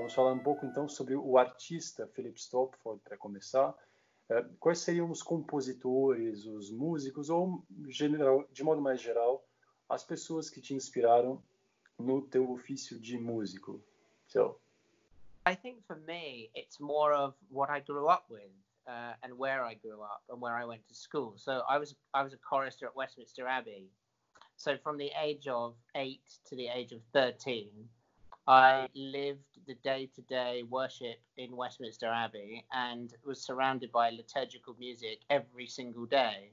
Vamos falar um pouco então sobre o artista Philip Stopford para começar. Quais seriam os compositores, os músicos ou, de modo mais geral, as pessoas que te inspiraram no teu ofício de músico? So, I think for me, it's more of what I grew up with and where I grew up and where I went to school. So I was a chorister at Westminster Abbey. So from the age of 8 to the age of 13, I lived the day-to-day worship in Westminster Abbey and was surrounded by liturgical music every single day.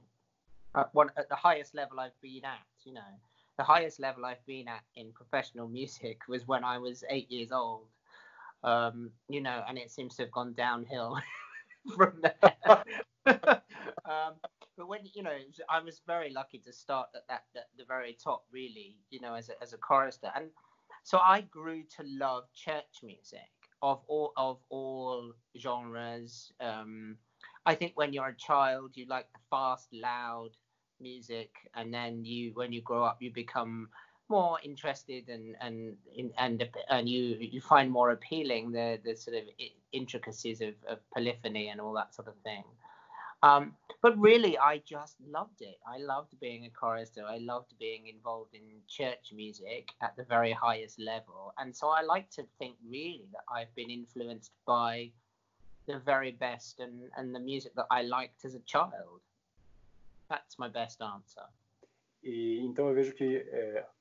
At the highest level I've been at, you know, the highest level I've been at in professional music was when I was 8 years old. You know, and it seems to have gone downhill from there. But when, you know, I was very lucky to start at the very top, really, you know, as a chorister. And so I grew to love church music of all genres. I think when you're a child, you like the fast, loud music, and then when you grow up, you become more interested and you find more appealing the sort of intricacies of polyphony and all that sort of thing. But really, I just loved it. I loved being a chorister. I loved being involved in church music at the very highest level. And so I like to think really that I've been influenced by the very best and the music that I liked as a child. That's my best answer. E então eu vejo que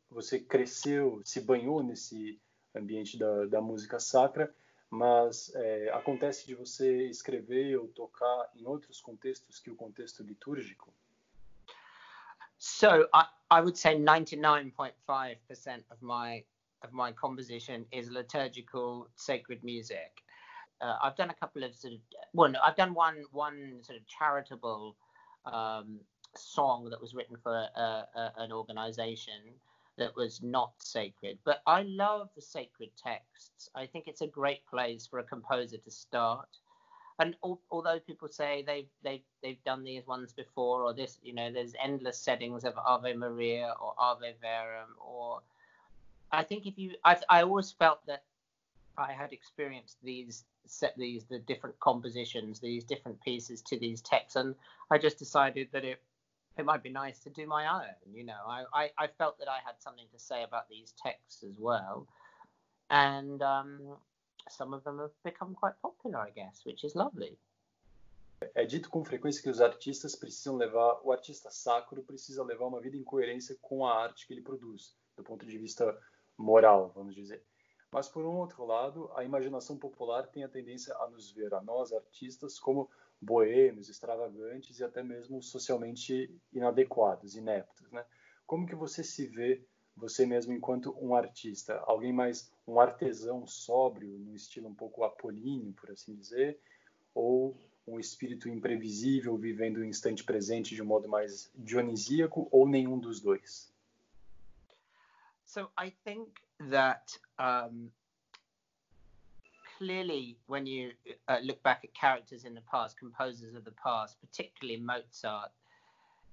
você cresceu, se banhou nesse ambiente da música sacra, mas acontece de você escrever ou tocar em outros contextos que o contexto litúrgico? So I would say 99.5% of my composition is liturgical sacred music. I've done a couple of I've done one sort of charitable song that was written for an organization that was not sacred, but I love the sacred texts. I think it's a great place for a composer to start. And although people say they've done these ones before, or this, you know, there's endless settings of Ave Maria or Ave Verum, or I think I always felt that I had experienced the different compositions, these different pieces to these texts, and I just decided that it might be nice to do my own. You know, I felt that I had something to say about these texts as well, and some of them have become quite popular, I guess, which is lovely. É dito com frequência que os artistas o artista sacro precisa levar uma vida em coerência com a arte que ele produz, do ponto de vista moral, vamos dizer. Mas, por um outro lado, a imaginação popular tem a tendência a nos ver, a nós, artistas, como boêmios, extravagantes e até mesmo socialmente inadequados, ineptos, né? Como que você se vê, você mesmo, enquanto um artista? Alguém mais, um artesão sóbrio, num estilo um pouco apolíneo, por assim dizer? Ou um espírito imprevisível, vivendo o instante presente de um modo mais dionisíaco, ou nenhum dos dois? So I think that clearly, when you look back at characters in the past, composers of the past, particularly Mozart,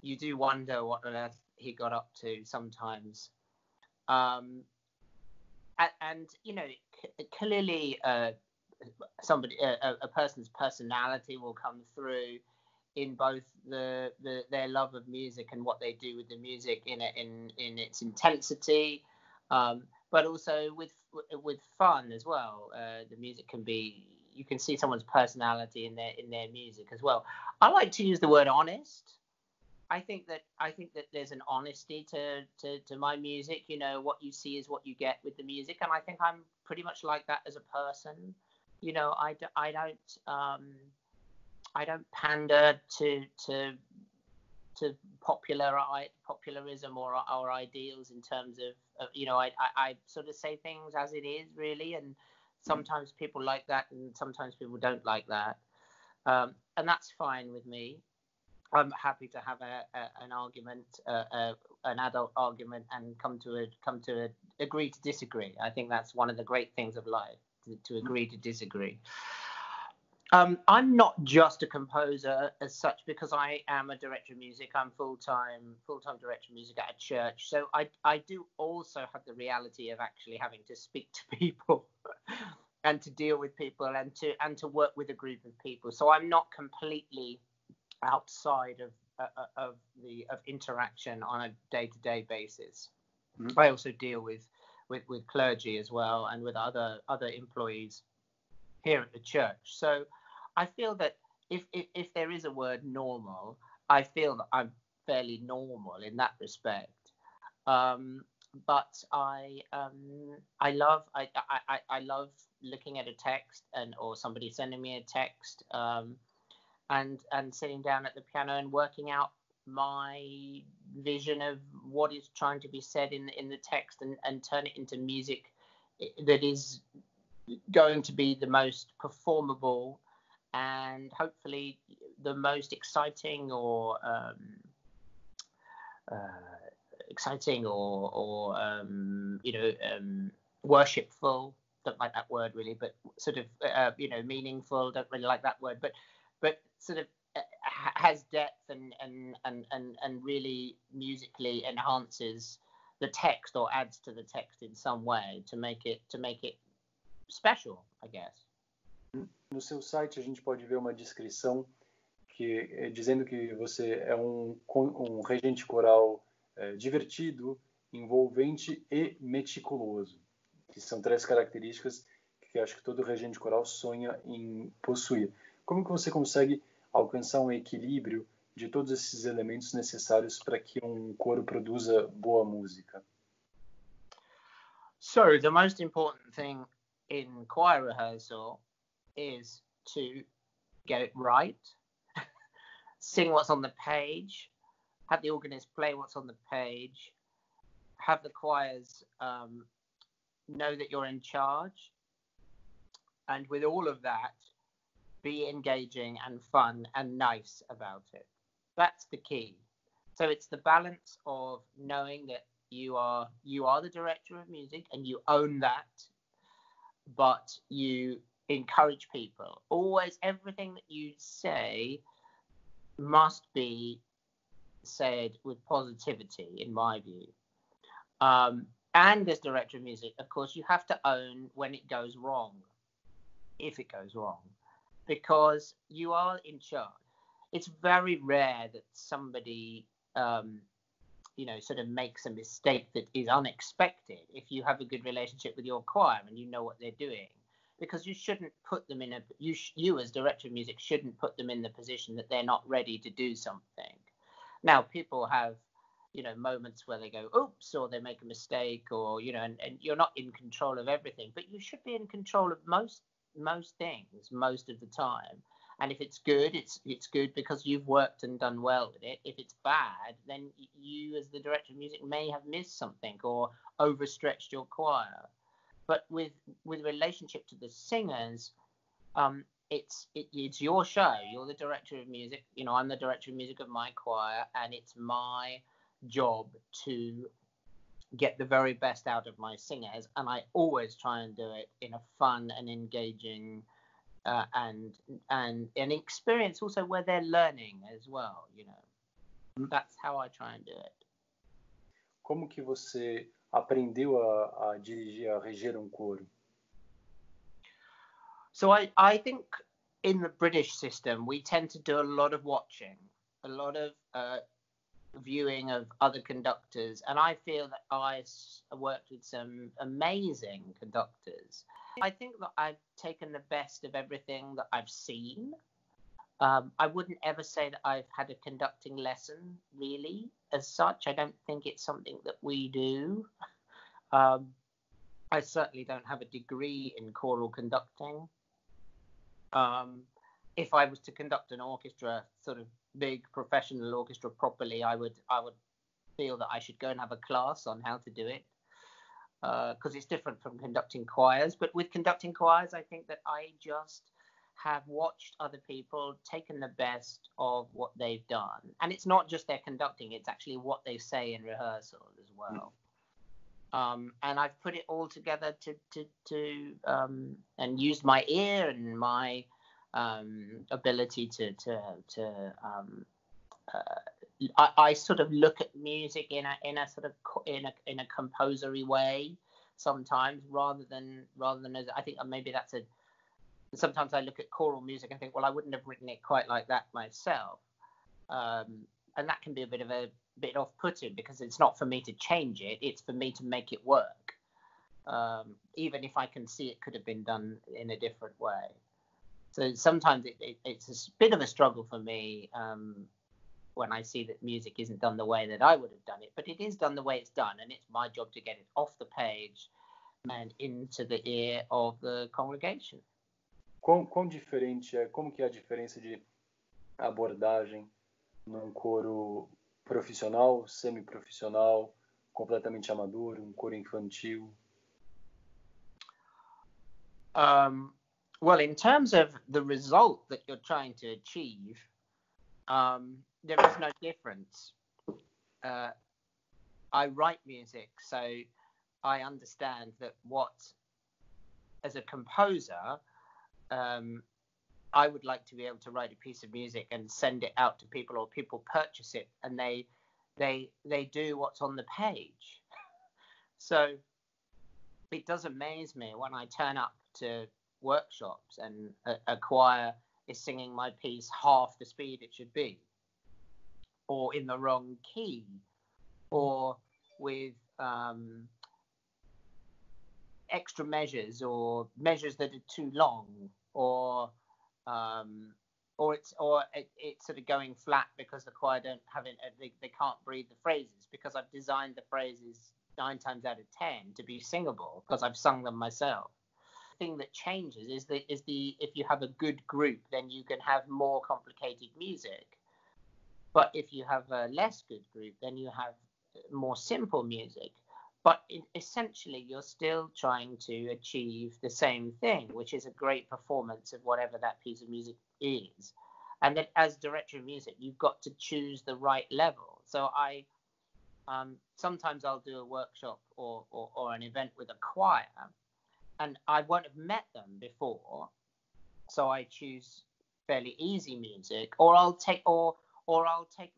you do wonder what on earth he got up to sometimes. And you know, clearly, a person's personality will come through in both their love of music and what they do with the music in its intensity. But also with fun as well. The music can be, you can see someone's personality in their music as well. I like to use the word honest. I think that there's an honesty to my music. You know, what you see is what you get with the music, and I think I'm pretty much like that as a person. You know, I don't pander to popularism or ideals in terms of you know, I sort of say things as it is, really, and sometimes people like that and sometimes people don't like that, and that's fine with me. I'm happy to have an argument, an adult argument, and come to agree to disagree. I think that's one of the great things of life, to agree to disagree. I'm not just a composer as such, because I am a director of music. I'm full-time director of music at a church. So I do also have the reality of actually having to speak to people and to deal with people and to work with a group of people. So I'm not completely outside of interaction on a day-to-day basis. Mm-hmm. I also deal with clergy as well and with other employees here at the church. So I feel that if there is a word normal, I feel that I'm fairly normal in that respect. But I love looking at a text or somebody sending me a text and sitting down at the piano and working out my vision of what is trying to be said in the text and turn it into music that is going to be the most performable and hopefully the most exciting or worshipful. Don't like that word really, but sort of meaningful. Don't really like that word, but sort of has depth and really musically enhances the text or adds to the text in some way to make it special, I guess. No seu site a gente pode ver uma descrição dizendo que você é um regente coral divertido, envolvente e meticuloso, que são 3 características que acho que todo regente coral sonha em possuir. Como que você consegue alcançar um equilíbrio de todos esses elementos necessários para que um coro produza boa música? So the most important thing in choir rehearsal is to get it right, sing what's on the page, have the organist play what's on the page, have the choirs know that you're in charge, and with all of that, be engaging and fun and nice about it. That's the key. So it's the balance of knowing that you are the director of music and you own that, but you encourage people. Always, everything that you say must be said with positivity, in my view. And as director of music, of course, you have to own when it goes wrong, if it goes wrong, because you are in charge. It's very rare that somebody, sort of makes a mistake that is unexpected if you have a good relationship with your choir and you know what they're doing. Because you shouldn't put them in you as director of music shouldn't put them in the position that they're not ready to do something. Now, people have, moments where they go, oops, or they make a mistake, or, and you're not in control of everything, but you should be in control of most things most of the time. And if it's good, it's good because you've worked and done well with it. If it's bad, then you as the director of music may have missed something or overstretched your choir. But with relationship to the singers, it's your show. You're the director of music. I'm the director of music of my choir, and it's my job to get the very best out of my singers. And I always try and do it in a fun and engaging and an experience also where they're learning as well. That's how I try and do it. Como que você aprendeu a dirigir, a reger coro? So I think in the British system, we tend to do a lot of watching, a lot of viewing of other conductors. And I feel that I worked with some amazing conductors. I think that I've taken the best of everything that I've seen. I wouldn't ever say that I've had a conducting lesson, really, as such. I don't think it's something that we do. I certainly don't have a degree in choral conducting. If I was to conduct an orchestra, sort of big professional orchestra properly, I would feel that I should go and have a class on how to do it, because it's different from conducting choirs. But with conducting choirs, I think that I just have watched other people, taken the best of what they've done. And it's not just their conducting, it's actually what they say in rehearsal as well. And I've put it all together to and used my ear and my ability I sort of look at music in a composery way, sometimes, rather than as I think maybe that's a. Sometimes I look at choral music and think, well, I wouldn't have written it quite like that myself, and that can be a bit off-putting because it's not for me to change it; it's for me to make it work, even if I can see it could have been done in a different way. So sometimes it's a bit of a struggle for me when I see that music isn't done the way that I would have done it, but it is done the way it's done, and it's my job to get it off the page and into the ear of the congregation. Quão diferente é, como que é a diferença de abordagem num coro profissional, semi-profissional, completamente amador, um coro infantil? Well, in terms of the result that you're trying to achieve, there is no difference. I write music, so I understand that as a composer, I would like to be able to write a piece of music and send it out to people, or people purchase it and they do what's on the page. So it does amaze me when I turn up to workshops and a choir is singing my piece half the speed it should be, or in the wrong key, or with extra measures, or measures that are too long, or it's sort of going flat because the choir don't have it, they can't breathe the phrases, because I've designed the phrases 9 times out of 10 to be singable because I've sung them myself. The thing that changes is if you have a good group, then you can have more complicated music. But if you have a less good group, then you have more simple music. But essentially, you're still trying to achieve the same thing, which is a great performance of whatever that piece of music is. And then as director of music, you've got to choose the right level. So sometimes I'll do a workshop or an event with a choir, and I won't have met them before. So I choose fairly easy music, or I'll take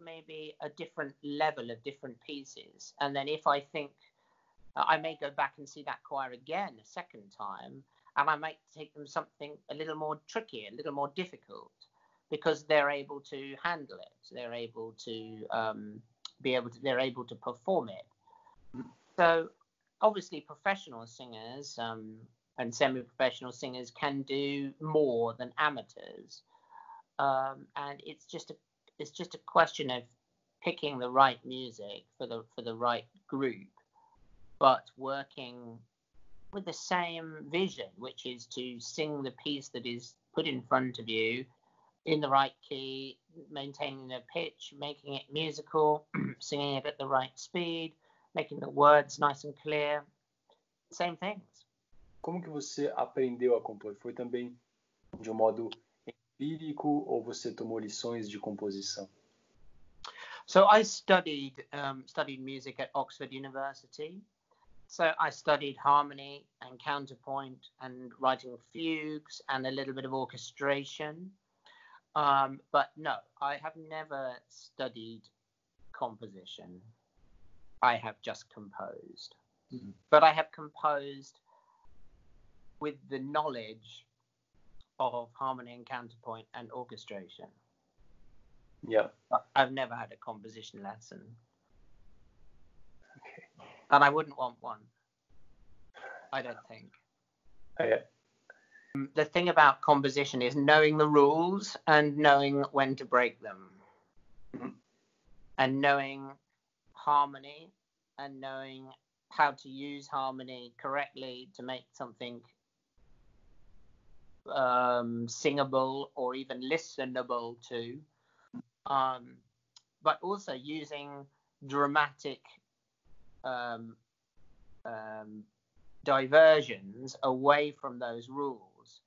maybe a different level of different pieces. And then if I think I may go back and see that choir again a second time, and I might take them something a little more tricky, a little more difficult, because they're able to handle it. They're able to they're able to perform it. So obviously professional singers and semi-professional singers can do more than amateurs, and it's just a question of picking the right music for the right group, but working with the same vision, which is to sing the piece that is put in front of you in the right key, maintaining the pitch, making it musical, singing it at the right speed, making the words nice and clear. Same things. Como que você aprendeu a compor? Foi também de um modo empírico ou você tomou lições de composição? So I studied music at Oxford University. So I studied harmony and counterpoint and writing fugues and a little bit of orchestration. But no, I have never studied composition. I have just composed. Mm-hmm. But I have composed with the knowledge of harmony and counterpoint and orchestration. Yeah. I've never had a composition lesson. Okay. And I wouldn't want one. I don't think. Yeah. The thing about composition is knowing the rules and knowing when to break them. Mm-hmm. And knowing harmony and knowing how to use harmony correctly to make something singable or even listenable to. But also using dramatic diversions away from those rules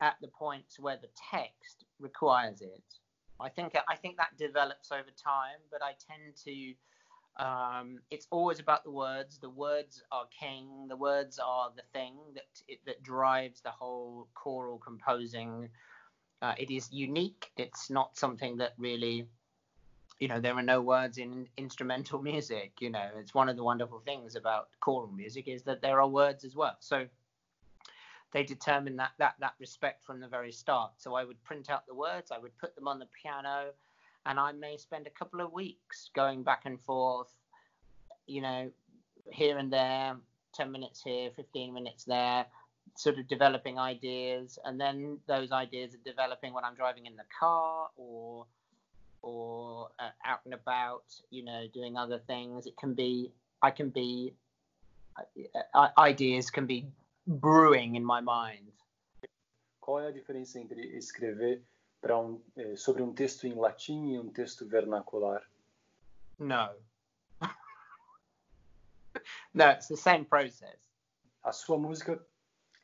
at the points where the text requires it. I think that develops over time, but I tend to it's always about the words. The words are king. The words are the thing that drives the whole choral composing. It is unique. It's not something that really there are no words in instrumental music. It's one of the wonderful things about choral music is that there are words as well. So they determined that respect from the very start. So I would print out the words, I would put them on the piano, and I may spend a couple of weeks going back and forth, here and there, 10 minutes here, 15 minutes there, sort of developing ideas. And then those ideas are developing when I'm driving in the car or out and about, doing other things. Ideas can be brewing in my mind. Qual é a diferença entre escrever sobre texto em latim e texto vernacular? No. No, it's the same process. A sua música,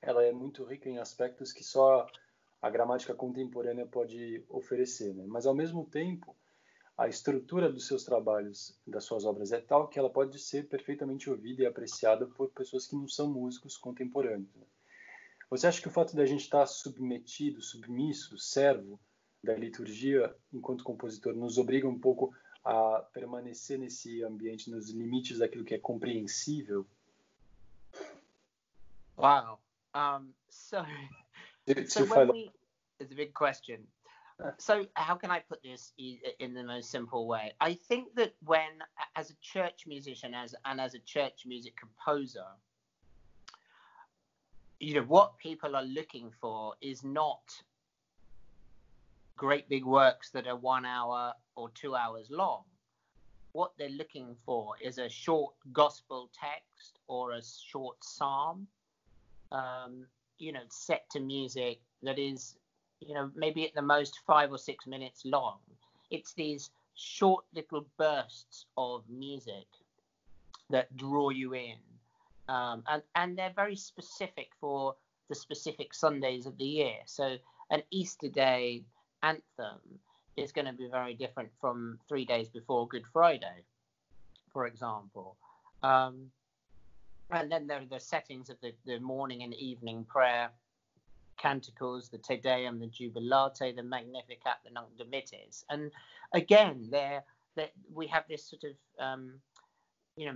ela é muito rica em aspectos que só a gramática contemporânea pode oferecer, né? Mas ao mesmo tempo, a estrutura dos seus trabalhos, das suas obras é tal que ela pode ser perfeitamente ouvida e apreciada por pessoas que não são músicos contemporâneos, né? Você acha que o fato de a gente estar submetido, submisso, servo da liturgia enquanto compositor nos obriga um pouco a permanecer nesse ambiente, nos limites daquilo que é compreensível? Wow. So it's a big question. So how can I put this in the most simple way? I think that when, as a church musician and as a church music composer, what people are looking for is not great big works that are 1 hour or 2 hours long. What they're looking for is a short gospel text or a short psalm, set to music that is, maybe at the most 5 or 6 minutes long. It's these short little bursts of music that draw you in. And they're very specific for the specific Sundays of the year. So an Easter Day anthem is going to be very different from 3 days before Good Friday, for example. And then there are the settings of the morning and evening prayer canticles, the Te Deum, the Jubilate, the Magnificat, the Nunc Dimittis. And again, we have this sort of,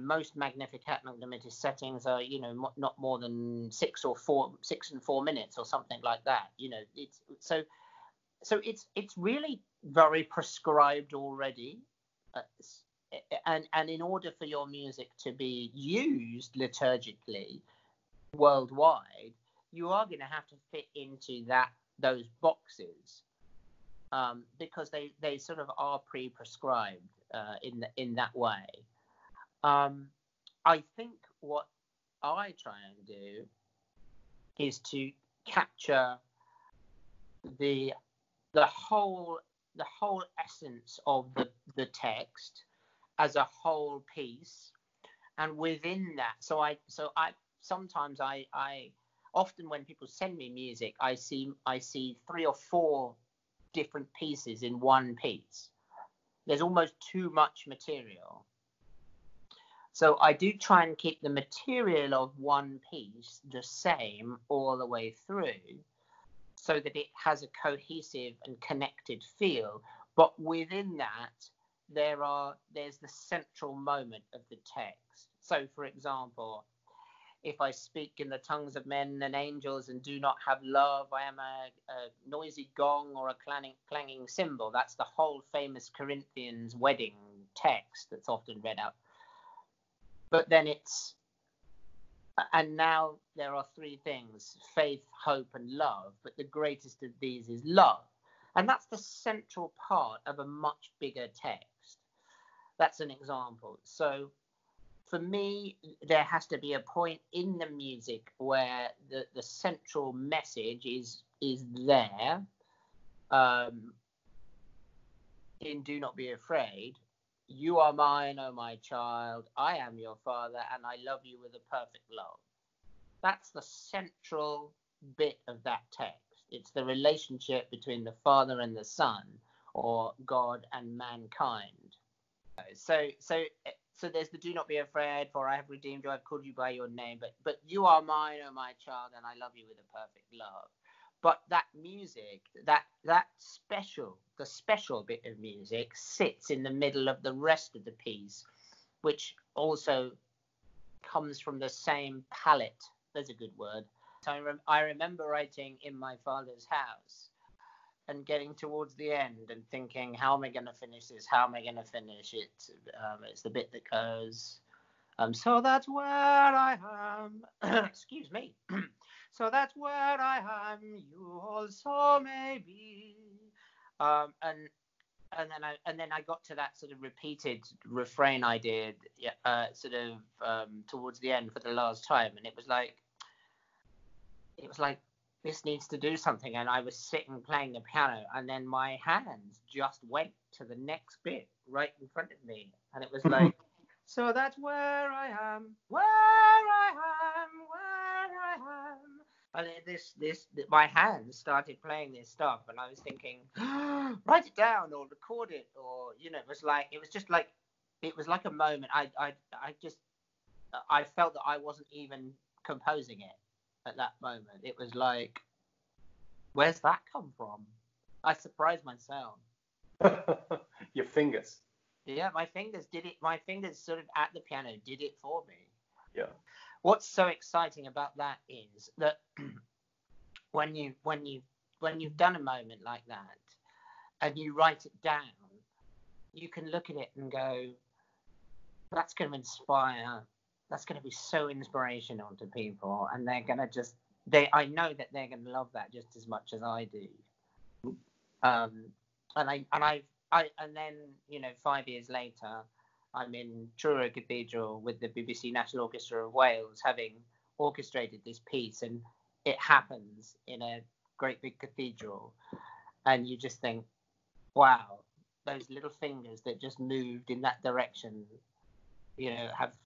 most Magnificat, Nunc Dimittis settings are, not more than 6 and 4 minutes or something like that. It's really very prescribed already. And in order for your music to be used liturgically worldwide, you are going to have to fit into those boxes, because they sort of are pre-prescribed in that way. I think what I try and do is to capture the whole essence of the text as a whole piece, and within that, so I sometimes often when people send me music, I see 3 or 4 different pieces in one piece. There's almost too much material. So I do try and keep the material of one piece the same all the way through, so that it has a cohesive and connected feel. But within that, there's the central moment of the text. So, for example, if I speak in the tongues of men and angels and do not have love, I am a noisy gong or a clanging cymbal. That's the whole famous Corinthians wedding text that's often read out. But then and now there are 3 things: faith, hope, and love. But the greatest of these is love. And that's the central part of a much bigger text. That's an example. So for me, there has to be a point in the music where the central message is there. In Do Not Be Afraid, you are mine, oh my child, I am your father, and I love you with a perfect love. That's the central bit of that text. It's the relationship between the Father and the Son, or God and mankind. So there's the Do Not Be Afraid, for I have redeemed you, I've called you by your name, but you are mine, oh my child, and I love you with a perfect love. But that music, the special bit of music sits in the middle of the rest of the piece, which also comes from the same palette. There's a good word. So I remember writing In My Father's House and getting towards the end and thinking, how am I going to finish this? How am I going to finish it? It's the bit that goes, so that's where I am. Excuse me. So that's where I am. You also may be. And then I got to that sort of repeated refrain I did, towards the end for the last time, and it was like this needs to do something. And I was sitting playing the piano, and then my hands just went to the next bit right in front of me, and it was like, so that's where I am, where I am, where I am. And my hands started playing this stuff, and I was thinking, write it down or record it, or it was like a moment. I felt that I wasn't even composing it at that moment. It was like, where's that come from? I surprised myself. Your fingers. Yeah, my fingers did it. My fingers sort of at the piano did it for me. Yeah. What's so exciting about that is that when you've done a moment like that and you write it down, you can look at it and go, that's going to inspire. That's going to be so inspirational to people, and they're going to I know that they're going to love that just as much as I do. And then 5 years later, I'm in Truro Cathedral with the BBC National Orchestra of Wales, having orchestrated this piece, and it happens in a great big cathedral, and you just think, wow, those little fingers that just moved in that direction, have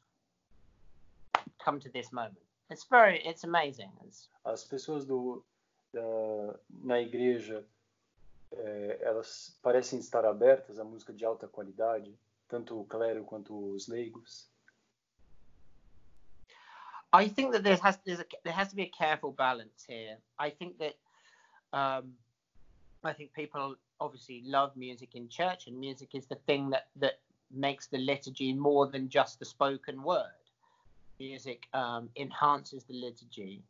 come to this moment. It's amazing. As pessoas na igreja, elas parecem estar abertas à música de alta qualidade, tanto o clero quanto os leigos. I think that there has to be a careful balance here. I think that people obviously love music in church, and music is the thing that makes the liturgy more than just the spoken word. Music enhances the liturgy.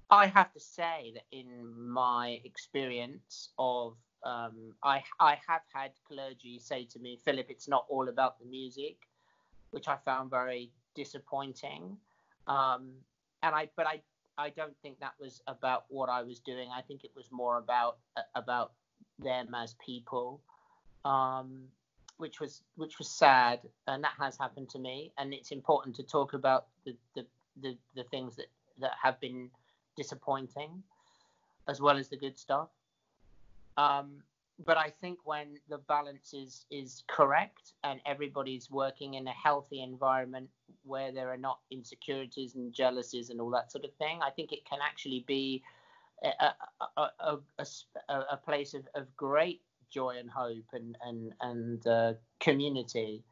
I have to say that in my experience of I have had clergy say to me, Philip, it's not all about the music, which I found very disappointing. But I don't think that was about what I was doing. I think it was more about them as people, which was sad, and that has happened to me. And it's important to talk about the things that have been disappointing, as well as the good stuff. But I think when the balance is correct and everybody's working in a healthy environment where there are not insecurities and jealousies and all that sort of thing, I think it can actually be a place of great joy and hope and community.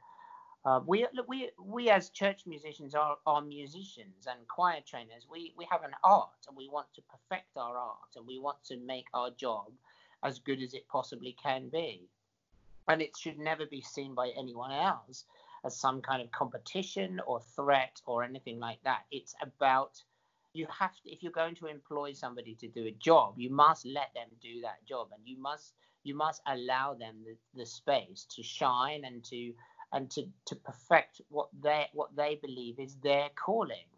We as church musicians are musicians and choir trainers. We have an art, and we want to perfect our art, and we want to make our job as good as it possibly can be. And it should never be seen by anyone else as some kind of competition or threat or anything like that. It's about, you have to, if you're going to employ somebody to do a job, you must let them do that job, and you must allow them the space to shine and to perfect what they believe is their calling.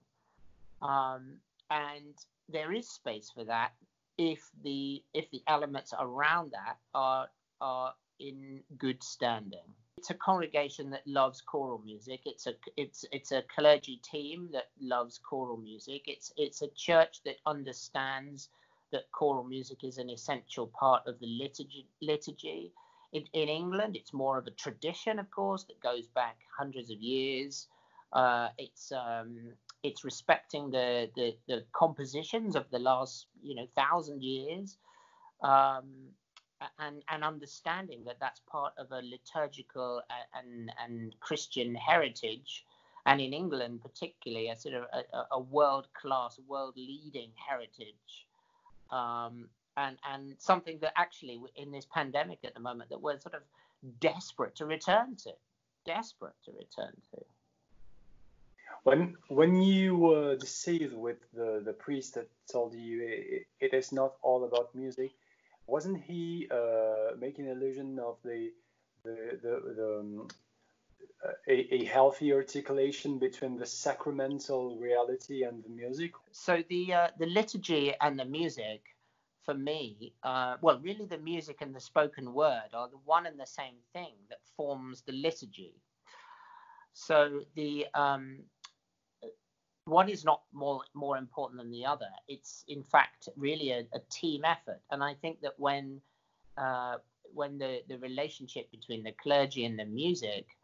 And there is space for that if the elements around that are in good standing. It's a congregation that loves choral music. It's a clergy team that loves choral music. It's a church that understands that choral music is an essential part of the liturgy. In England, it's more of a tradition, of course, that goes back hundreds of years. It's respecting the compositions of the last 1,000 years, and understanding that that's part of a liturgical and Christian heritage, and in England particularly, a sort of a world-class, world-leading heritage, and something that actually in this pandemic at the moment that we're sort of desperate to return to. When you were deceived with the priest that told you it is not all about music, wasn't he making illusion of a healthy articulation between the sacramental reality and the music? So the liturgy and the music, for me, really the music and the spoken word are the one and the same thing that forms the liturgy. So the one is not more important than the other. It's in fact really a team effort, and I think that when the relationship between the clergy and the music,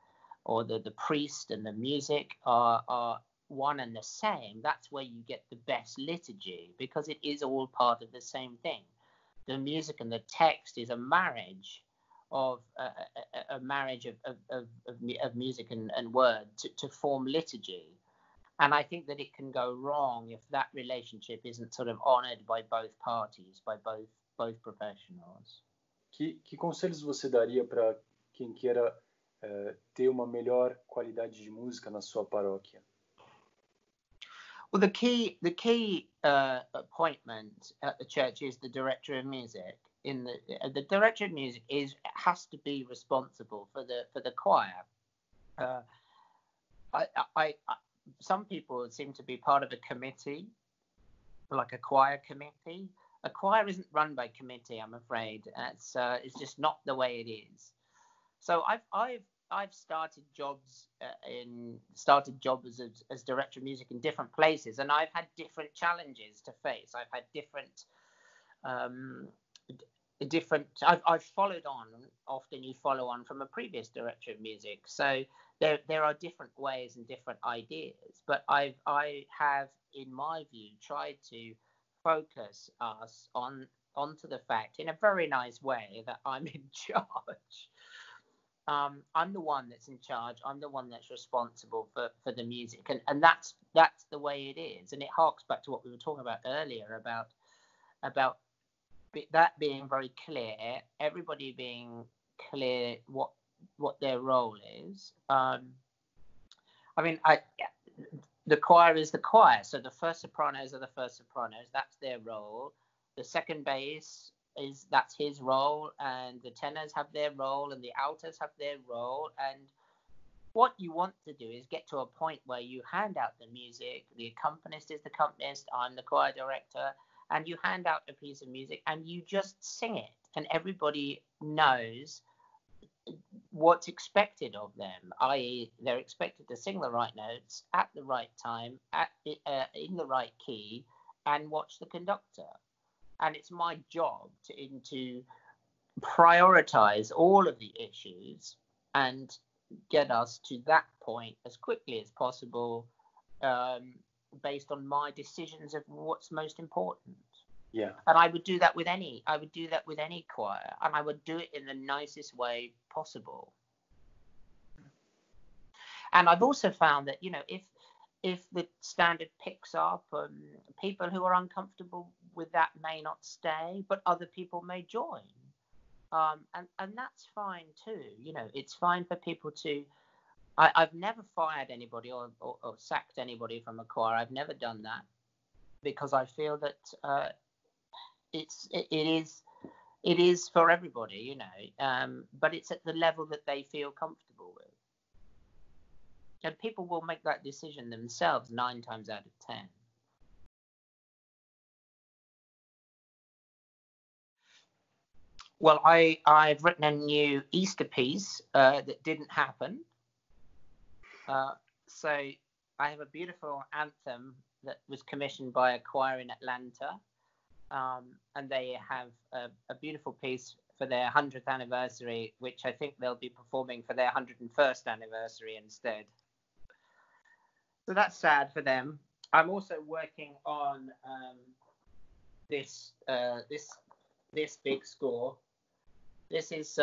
or the priest and the music are one and the same, that's where you get the best liturgy, because it is all part of the same thing. The music and the text is a marriage of a marriage of music and word to form liturgy. And I think that it can go wrong if that relationship isn't sort of honored by both parties, by both professionals. Que conselhos você daria para quem queira ter uma melhor qualidade de música na sua paróquia? Well, the key appointment at the church is the director of music. The director of music has to be responsible for the choir. Some people seem to be part of a committee, like a choir committee. A choir isn't run by committee, I'm afraid. It's just not the way it is. So I've started jobs as director of music in different places, and I've had different challenges to face. I've had I've followed on. Often you follow on from a previous director of music, so there are different ways and different ideas. But I have, in my view, tried to focus us onto the fact, in a very nice way, that I'm in charge. I'm the one that's in charge. I'm the one that's responsible for the music, and that's the way it is. And it harks back to what we were talking about earlier about that being very clear, everybody being clear what their role is. The choir is the choir, so the first sopranos are the first sopranos. That's their role. The second bass that's his role, and the tenors have their role, and the altos have their role. And what you want to do is get to a point where you hand out the music. The accompanist is the accompanist. I'm the choir director, and you hand out a piece of music, and you just sing it, and everybody knows what's expected of them, i.e. they're expected to sing the right notes at the right time, in the right key, and watch the conductor. And it's my job to prioritize all of the issues and get us to that point as quickly as possible, based on my decisions of what's most important. Yeah. And I would do that with any choir, and I would do it in the nicest way possible. And I've also found that, if the standard picks up, people who are uncomfortable with that may not stay, but other people may join. And that's fine too. It's fine for people to. I've never fired anybody or sacked anybody from a choir. I've never done that, because I feel that it is for everybody, but it's at the level that they feel comfortable with. And people will make that decision themselves 9 times out of 10. Well, I've written a new Easter piece that didn't happen. So I have a beautiful anthem that was commissioned by a choir in Atlanta. And they have a beautiful piece for their 100th anniversary, which I think they'll be performing for their 101st anniversary instead. So that's sad for them. I'm also working on this big score. This is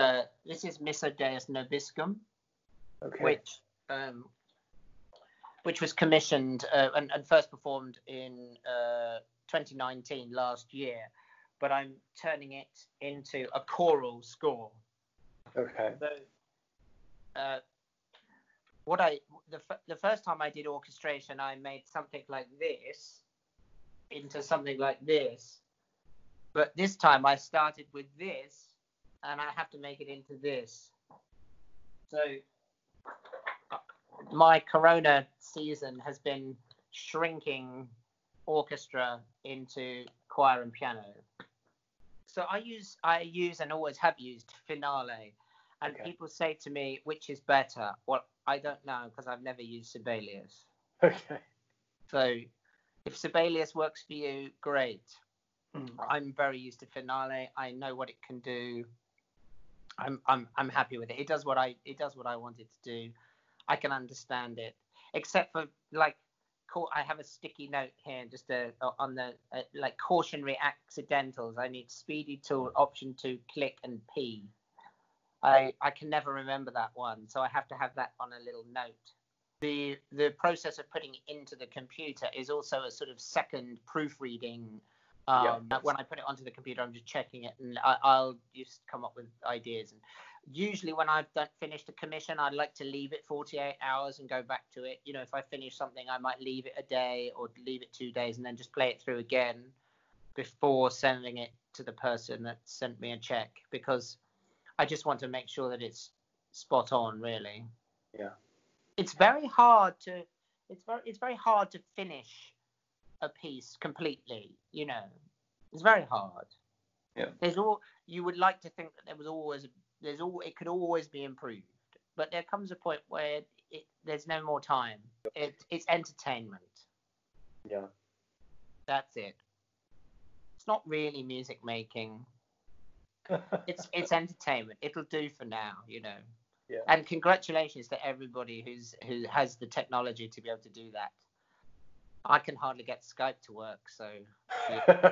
Missa Deus Nobiscum, okay. which which was commissioned and first performed in 2019, last year. But I'm turning it into a choral score. Okay. So, the first time I did orchestration, I made something like this into something like this. But this time I started with this, and I have to make it into this. So my Corona season has been shrinking orchestra into choir and piano. So I use and always have used finale. And Okay. people say to me, which is better? Well, I don't know, because I've never used Sibelius. Okay. So if Sibelius works for you, great. Mm. I'm very used to finale. I know what it can do. I'm happy with it. It does what I want it to do. I can understand it, except for like I have a sticky note here just on the like cautionary accidentals. I need speedy tool, option 2, click, and P. I can never remember that one, so I have to have that on a little note. The process of putting it into the computer is also a sort of second proofreading. When I put it onto the computer, I'm just checking it, and I'll just come up with ideas. And usually when I've finished a commission, I'd like to leave it 48 hours and go back to it. You know, if I finish something, I might leave it a day or leave it 2 days and then just play it through again before sending it to the person that sent me a check, because I just want to make sure that it's spot on, really. Yeah. It's very hard to finish a piece completely, you know. It's very hard. Yeah. You would like to think that it could always be improved, but there comes a point where there's no more time. It's entertainment. Yeah. That's it. It's not really music making. It's entertainment. It'll do for now, you know. Yeah. And congratulations to everybody who has the technology to be able to do that. I can hardly get Skype to work, so. Yeah.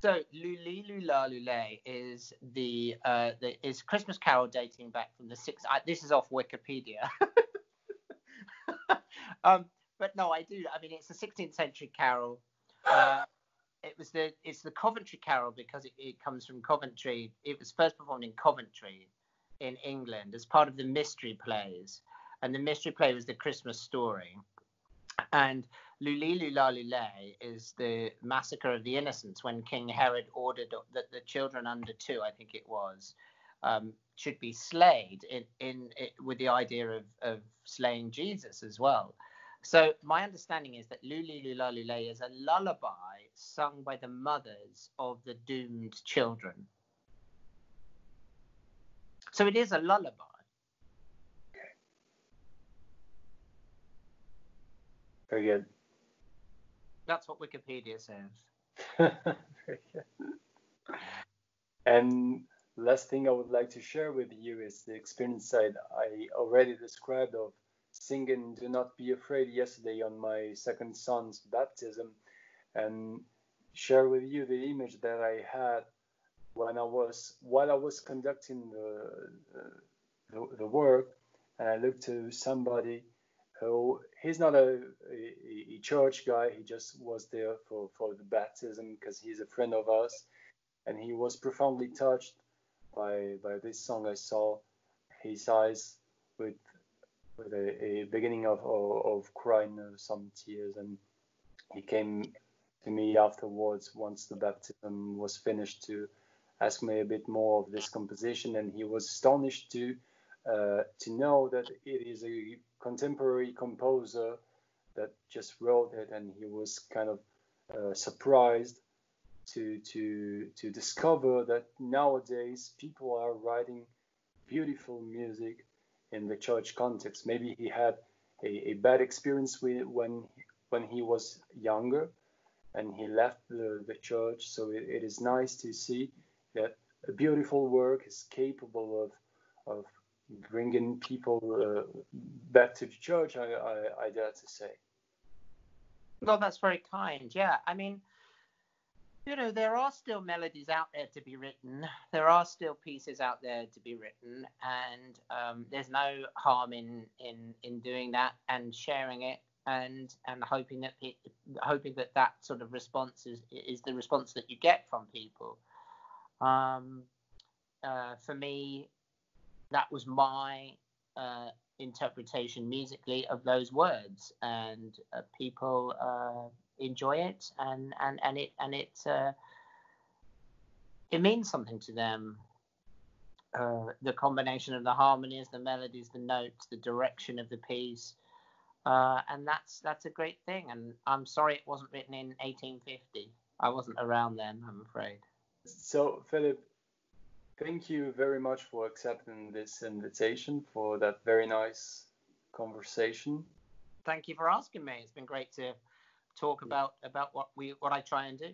So Luli Lula Lule is is Christmas carol dating back from the 6th. This is off Wikipedia. But no, I do. I mean, it's a 16th century carol. It's the Coventry carol because it comes from Coventry. It was first performed in Coventry, in England, as part of the mystery plays, and the mystery play was the Christmas story. And Luli Lula Lule is the massacre of the innocents, when King Herod ordered that the children under 2, I think it was, should be slayed with the idea of slaying Jesus as well. So my understanding is that Luli Lula Lule is a lullaby sung by the mothers of the doomed children. So it is a lullaby. Very good. That's what Wikipedia says. Very good. And last thing I would like to share with you is the experience I already described of singing "Do Not Be Afraid" yesterday on my second son's baptism, and share with you the image that I had while I was conducting the work, and I looked to somebody who he's not a church guy. He just was there for the baptism because he's a friend of us, and he was profoundly touched by this song. I saw his eyes with a beginning of crying, some tears, and he came to me afterwards once the baptism was finished to ask me a bit more of this composition, and he was astonished to know that it is a contemporary composer that just wrote it, and he was kind of surprised to discover that nowadays people are writing beautiful music in the church context. Maybe he had a bad experience with when he was younger and he left the church. So it is nice to see that a beautiful work is capable of bringing people back to the church, I dare to say. Well, that's very kind. Yeah, I mean, You know, there are still melodies out there to be written. There are still pieces out there to be written, and there's no harm in doing that and sharing it, and hoping that that sort of response is the response that you get from people. For me, that was my interpretation musically of those words, and people enjoy it, and it means something to them. The combination of the harmonies, the melodies, the notes, the direction of the piece, and that's a great thing. And I'm sorry it wasn't written in 1850. I wasn't around then, I'm afraid. So, Philip, thank you very much for accepting this invitation, for that very nice conversation. Thank you for asking me. It's been great to talk about what I try and do.